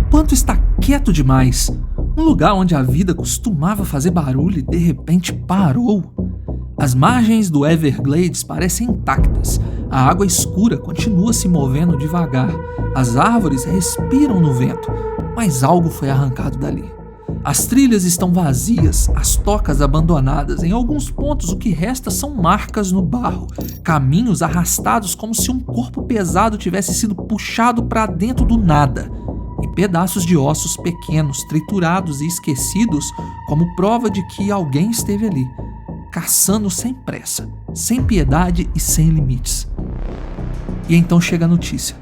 panto está quieto demais. Um lugar onde a vida costumava fazer barulho e de repente parou. As margens do Everglades parecem intactas. A água escura continua se movendo devagar. As árvores respiram no vento, mas algo foi arrancado dali. As trilhas estão vazias, as tocas abandonadas. Em alguns pontos, o que resta são marcas no barro, caminhos arrastados como se um corpo pesado tivesse sido puxado para dentro do nada, e pedaços de ossos pequenos, triturados e esquecidos como prova de que alguém esteve ali, caçando sem pressa, sem piedade e sem limites. E então chega a notícia.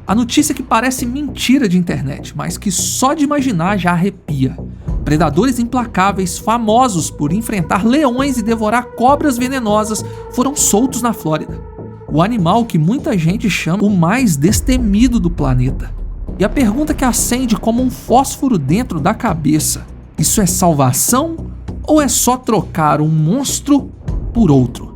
A notícia que parece mentira de internet, mas que só de imaginar já arrepia. Predadores implacáveis, famosos por enfrentar leões e devorar cobras venenosas, foram soltos na Flórida. O animal que muita gente chama o mais destemido do planeta. E a pergunta que acende como um fósforo dentro da cabeça: isso é salvação ou é só trocar um monstro por outro?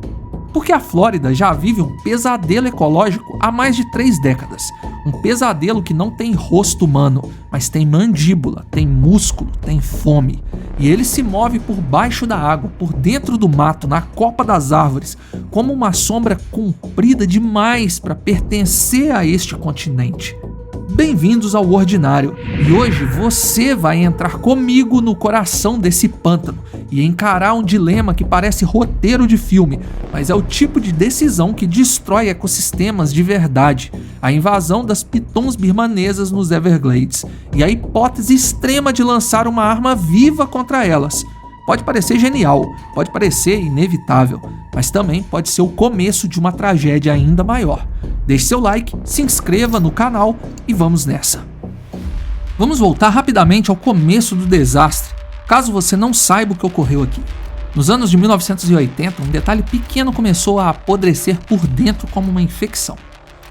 Porque a Flórida já vive um pesadelo ecológico há mais de 3 décadas. Um pesadelo que não tem rosto humano, mas tem mandíbula, tem músculo, tem fome. E ele se move por baixo da água, por dentro do mato, na copa das árvores, como uma sombra comprida demais para pertencer a este continente. Bem-vindos ao Ordinário, e hoje você vai entrar comigo no coração desse pântano e encarar um dilema que parece roteiro de filme, mas é o tipo de decisão que destrói ecossistemas de verdade: a invasão das pitons birmanesas nos Everglades e a hipótese extrema de lançar uma arma viva contra elas. Pode parecer genial, pode parecer inevitável, mas também pode ser o começo de uma tragédia ainda maior. Deixe seu like, se inscreva no canal e vamos nessa. Vamos voltar rapidamente ao começo do desastre, caso você não saiba o que ocorreu aqui. Nos anos de 1980, um detalhe pequeno começou a apodrecer por dentro como uma infecção.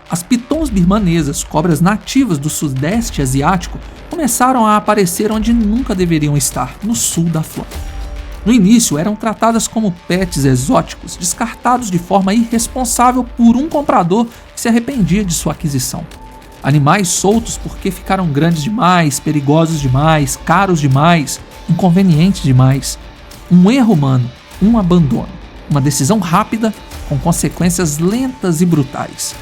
As pitons birmanesas, cobras nativas do sudeste asiático, começaram a aparecer onde nunca deveriam estar, no sul da Flórida. No início, eram tratadas como pets exóticos, descartados de forma irresponsável por um comprador que se arrependia de sua aquisição. Animais soltos porque ficaram grandes demais, perigosos demais, caros demais, inconvenientes demais. Um erro humano, um abandono, uma decisão rápida com consequências lentas e brutais.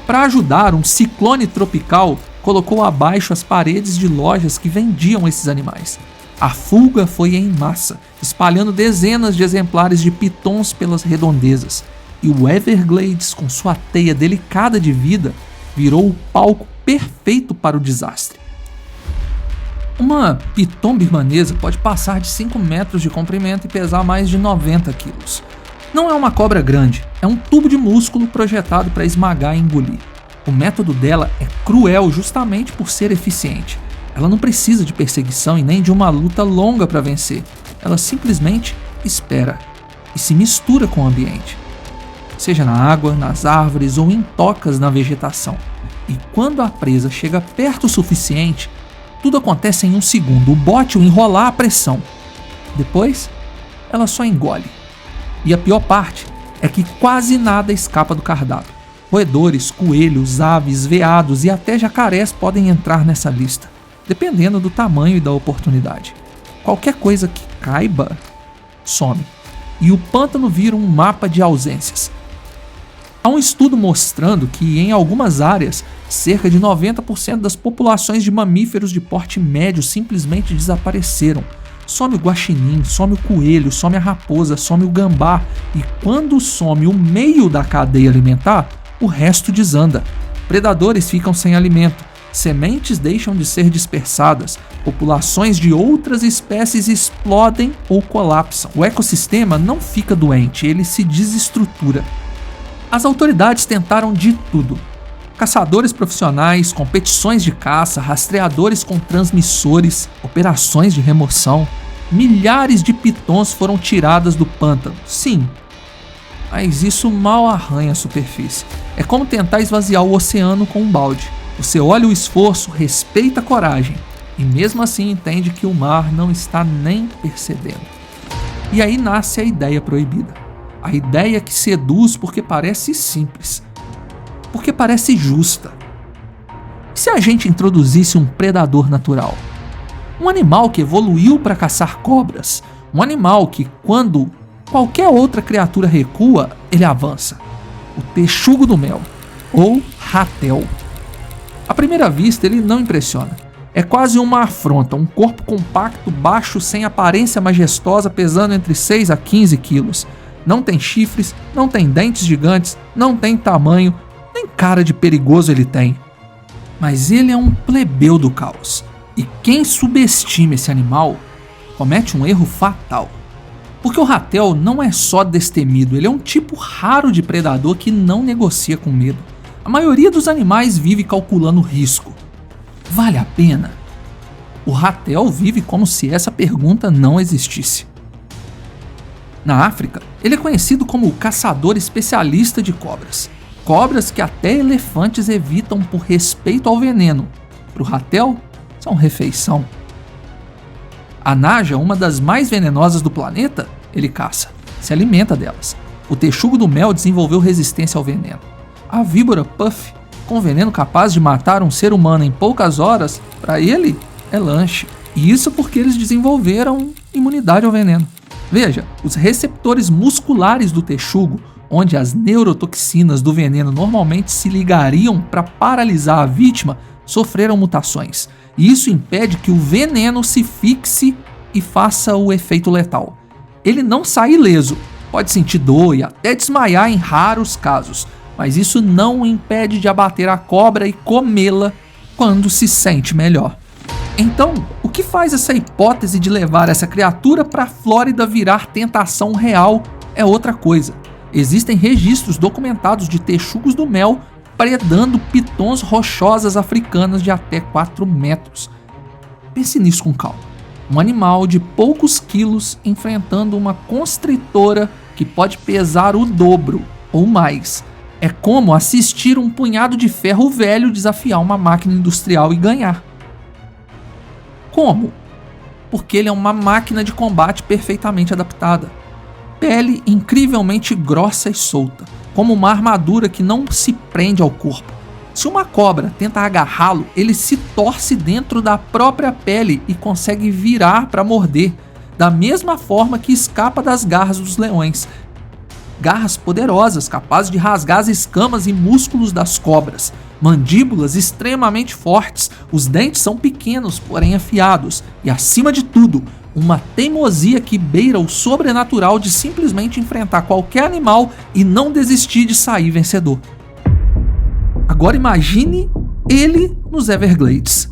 Para ajudar, um ciclone tropical colocou abaixo as paredes de lojas que vendiam esses animais. A fuga foi em massa, espalhando dezenas de exemplares de pitons pelas redondezas, e o Everglades, com sua teia delicada de vida, virou o palco perfeito para o desastre. Uma piton birmanesa pode passar de 5 metros de comprimento e pesar mais de 90 quilos. Não é uma cobra grande, é um tubo de músculo projetado para esmagar e engolir. O método dela é cruel justamente por ser eficiente. Ela não precisa de perseguição e nem de uma luta longa para vencer. Ela simplesmente espera e se mistura com o ambiente, seja na água, nas árvores ou em tocas na vegetação. E quando a presa chega perto o suficiente, tudo acontece em um segundo: o bote o enrolar a pressão. Depois, ela só engole. E a pior parte é que quase nada escapa do cardápio. Roedores, coelhos, aves, veados e até jacarés podem entrar nessa lista, dependendo do tamanho e da oportunidade. Qualquer coisa que caiba, some. E o pântano vira um mapa de ausências. Há um estudo mostrando que, em algumas áreas, cerca de 90% das populações de mamíferos de porte médio simplesmente desapareceram. Some o guaxinim, some o coelho, some a raposa, some o gambá. E quando some o meio da cadeia alimentar, o resto desanda. Predadores ficam sem alimento. Sementes deixam de ser dispersadas, populações de outras espécies explodem ou colapsam. O ecossistema não fica doente, ele se desestrutura. As autoridades tentaram de tudo: caçadores profissionais, competições de caça, rastreadores com transmissores, operações de remoção. Milhares de pitons foram tiradas do pântano, sim, mas isso mal arranha a superfície. É como tentar esvaziar o oceano com um balde. Você olha o esforço, respeita a coragem e mesmo assim entende que o mar não está nem percebendo. E aí nasce a ideia proibida. A ideia que seduz porque parece simples, porque parece justa. E se se a gente introduzisse um predador natural? Um animal que evoluiu para caçar cobras. Um animal que, quando qualquer outra criatura recua, ele avança. O texugo do mel, ou ratel. À primeira vista, ele não impressiona. É quase uma afronta, um corpo compacto, baixo, sem aparência majestosa, pesando entre 6 a 15 quilos. Não tem chifres, não tem dentes gigantes, não tem tamanho, nem cara de perigoso ele tem. Mas ele é um plebeu do caos. E quem subestima esse animal comete um erro fatal. Porque o ratel não é só destemido, ele é um tipo raro de predador que não negocia com medo. A maioria dos animais vive calculando risco. Vale a pena? O ratel vive como se essa pergunta não existisse. Na África, ele é conhecido como o caçador especialista de cobras. Cobras que até elefantes evitam por respeito ao veneno. Para o ratel, são refeição. A naja, uma das mais venenosas do planeta, ele caça, se alimenta delas. O texugo do mel desenvolveu resistência ao veneno. A víbora puff, com veneno capaz de matar um ser humano em poucas horas, para ele é lanche. E isso porque eles desenvolveram imunidade ao veneno. Veja, os receptores musculares do texugo, onde as neurotoxinas do veneno normalmente se ligariam para paralisar a vítima, sofreram mutações. E isso impede que o veneno se fixe e faça o efeito letal. Ele não sai ileso, pode sentir dor e até desmaiar em raros casos, mas isso não o impede de abater a cobra e comê-la quando se sente melhor. Então, o que faz essa hipótese de levar essa criatura para a Flórida virar tentação real é outra coisa. Existem registros documentados de texugos do mel predando pitons rochosas africanas de até 4 metros. Pense nisso com calma. Um animal de poucos quilos enfrentando uma constritora que pode pesar o dobro ou mais. É como assistir um punhado de ferro velho desafiar uma máquina industrial e ganhar. Como? Porque ele é uma máquina de combate perfeitamente adaptada. Pele incrivelmente grossa e solta, como uma armadura que não se prende ao corpo. Se uma cobra tenta agarrá-lo, ele se torce dentro da própria pele e consegue virar para morder, da mesma forma que escapa das garras dos leões. Garras poderosas, capazes de rasgar as escamas e músculos das cobras. Mandíbulas extremamente fortes, os dentes são pequenos, porém afiados. E acima de tudo, uma teimosia que beira o sobrenatural de simplesmente enfrentar qualquer animal e não desistir de sair vencedor. Agora imagine ele nos Everglades.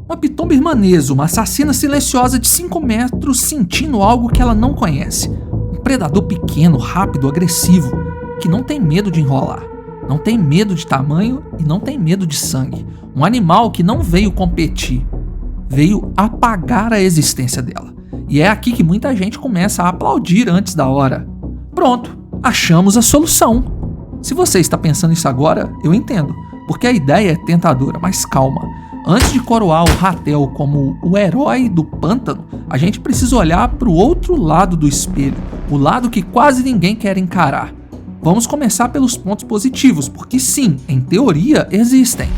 Uma piton birmanesa, uma assassina silenciosa de 5 metros sentindo algo que ela não conhece. Um predador pequeno, rápido, agressivo, que não tem medo de enrolar. Não tem medo de tamanho e não tem medo de sangue. Um animal que não veio competir, veio apagar a existência dela. E é aqui que muita gente começa a aplaudir antes da hora. Pronto, achamos a solução. Se você está pensando isso agora, eu entendo, porque a ideia é tentadora, mas calma. Antes de coroar o ratel como o herói do pântano, a gente precisa olhar para o outro lado do espelho, o lado que quase ninguém quer encarar. Vamos começar pelos pontos positivos, porque sim, em teoria, existem.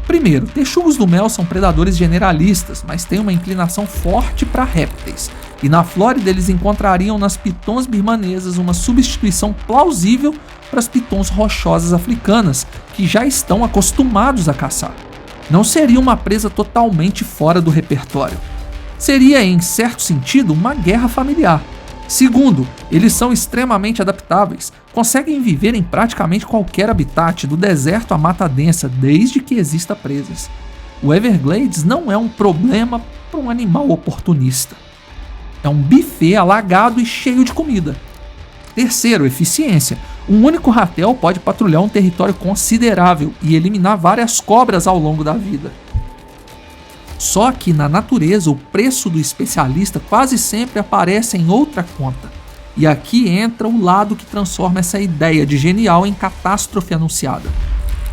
Primeiro, texugos do mel são predadores generalistas, mas têm uma inclinação forte para répteis. E na Flórida eles encontrariam nas pitons birmanesas uma substituição plausível para as pitons rochosas africanas, que já estão acostumados a caçar. Não seria uma presa totalmente fora do repertório. Seria, em certo sentido, uma guerra familiar. Segundo, eles são extremamente adaptáveis, conseguem viver em praticamente qualquer habitat, do deserto à mata densa, desde que exista presas. O Everglades não é um problema para um animal oportunista. É um buffet alagado e cheio de comida. Terceiro, eficiência. Um único ratel pode patrulhar um território considerável e eliminar várias cobras ao longo da vida. Só que na natureza o preço do especialista quase sempre aparece em outra conta. E aqui entra o lado que transforma essa ideia de genial em catástrofe anunciada.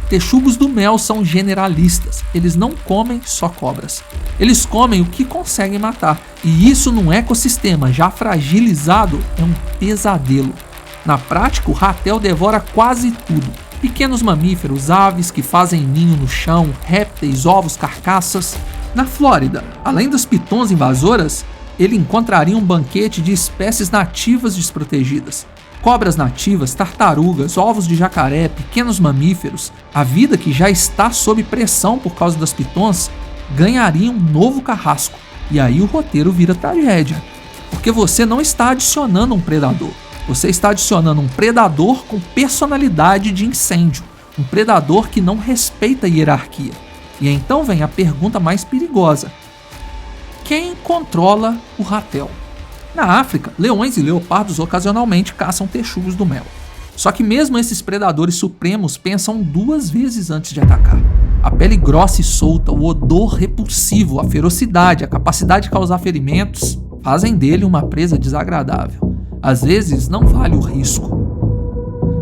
Texugos do mel são generalistas, eles não comem só cobras. Eles comem o que conseguem matar, e isso num ecossistema já fragilizado é um pesadelo. Na prática, o ratel devora quase tudo, Pequenos mamíferos, aves que fazem ninho no chão, répteis, ovos, carcaças. Na Flórida, além das pitons invasoras, ele encontraria um banquete de espécies nativas desprotegidas. Cobras nativas, tartarugas, ovos de jacaré, pequenos mamíferos. A vida que já está sob pressão por causa das pitons ganharia um novo carrasco. E aí o roteiro vira tragédia. Porque você não está adicionando um predador. Você está adicionando um predador com personalidade de incêndio. Um predador que não respeita a hierarquia. E então vem a pergunta mais perigosa. Quem controla o ratel? Na África, leões e leopardos ocasionalmente caçam texugos do mel. Só que mesmo esses predadores supremos pensam 2 vezes antes de atacar. A pele grossa e solta, o odor repulsivo, a ferocidade, a capacidade de causar ferimentos fazem dele uma presa desagradável. Às vezes não vale o risco.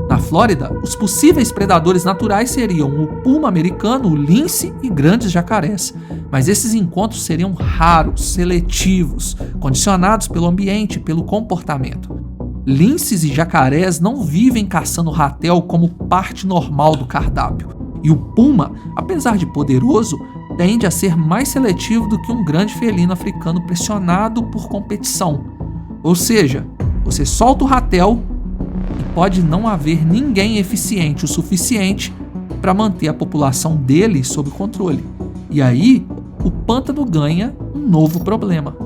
Na Flórida, os possíveis predadores naturais seriam o puma americano, o lince e grandes jacarés. Mas esses encontros seriam raros, seletivos, condicionados pelo ambiente e pelo comportamento. Linces e jacarés não vivem caçando ratel como parte normal do cardápio. E o puma, apesar de poderoso, tende a ser mais seletivo do que um grande felino africano pressionado por competição. Ou seja, você solta o ratel e pode não haver ninguém eficiente o suficiente para manter a população dele sob controle. E aí, o pântano ganha um novo problema.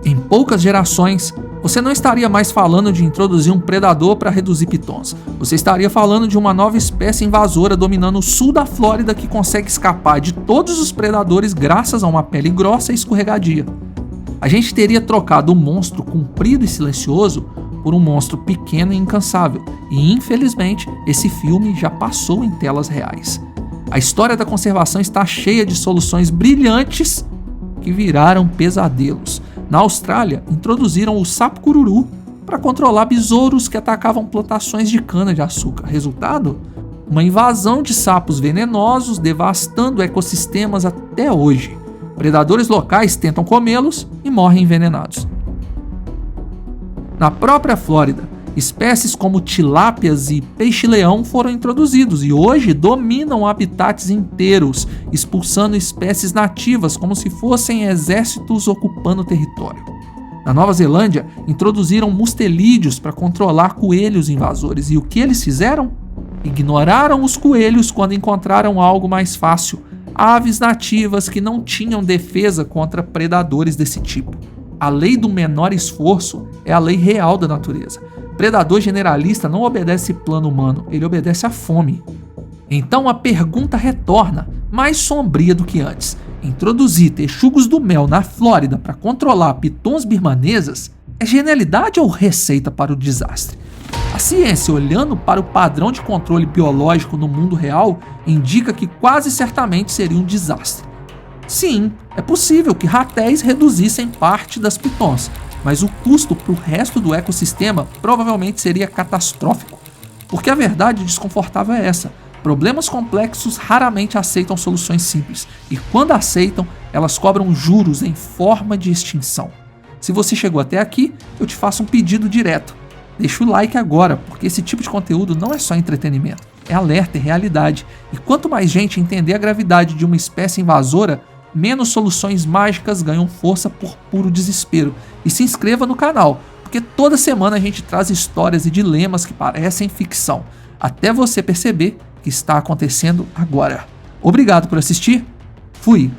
Em poucas gerações, você não estaria mais falando de introduzir um predador para reduzir pitons. Você estaria falando de uma nova espécie invasora dominando o sul da Flórida que consegue escapar de todos os predadores graças a uma pele grossa e escorregadia. A gente teria trocado um monstro comprido e silencioso por um monstro pequeno e incansável. E infelizmente, esse filme já passou em telas reais. A história da conservação está cheia de soluções brilhantes que viraram pesadelos. Na Austrália, introduziram o sapo cururu para controlar besouros que atacavam plantações de cana-de-açúcar. Resultado? Uma invasão de sapos venenosos devastando ecossistemas até hoje. Predadores locais tentam comê-los e morrem envenenados. Na própria Flórida, espécies como tilápias e peixe-leão foram introduzidos e hoje dominam habitats inteiros, expulsando espécies nativas como se fossem exércitos ocupando território. Na Nova Zelândia, introduziram mustelídeos para controlar coelhos invasores e o que eles fizeram? Ignoraram os coelhos quando encontraram algo mais fácil, aves nativas que não tinham defesa contra predadores desse tipo. A lei do menor esforço é a lei real da natureza. Predador generalista não obedece plano humano, ele obedece à fome. Então a pergunta retorna, mais sombria do que antes. Introduzir texugos do mel na Flórida para controlar pitons birmanesas é genialidade ou receita para o desastre? A ciência, olhando para o padrão de controle biológico no mundo real, indica que quase certamente seria um desastre. Sim, é possível que ratéis reduzissem parte das pitons, mas o custo para o resto do ecossistema provavelmente seria catastrófico. Porque a verdade desconfortável é essa: problemas complexos raramente aceitam soluções simples, e quando aceitam, elas cobram juros em forma de extinção. Se você chegou até aqui, eu te faço um pedido direto. Deixa o like agora, porque esse tipo de conteúdo não é só entretenimento, é alerta e realidade. E quanto mais gente entender a gravidade de uma espécie invasora, menos soluções mágicas ganham força por puro desespero. E se inscreva no canal, porque toda semana a gente traz histórias e dilemas que parecem ficção, até você perceber que está acontecendo agora. Obrigado por assistir, fui!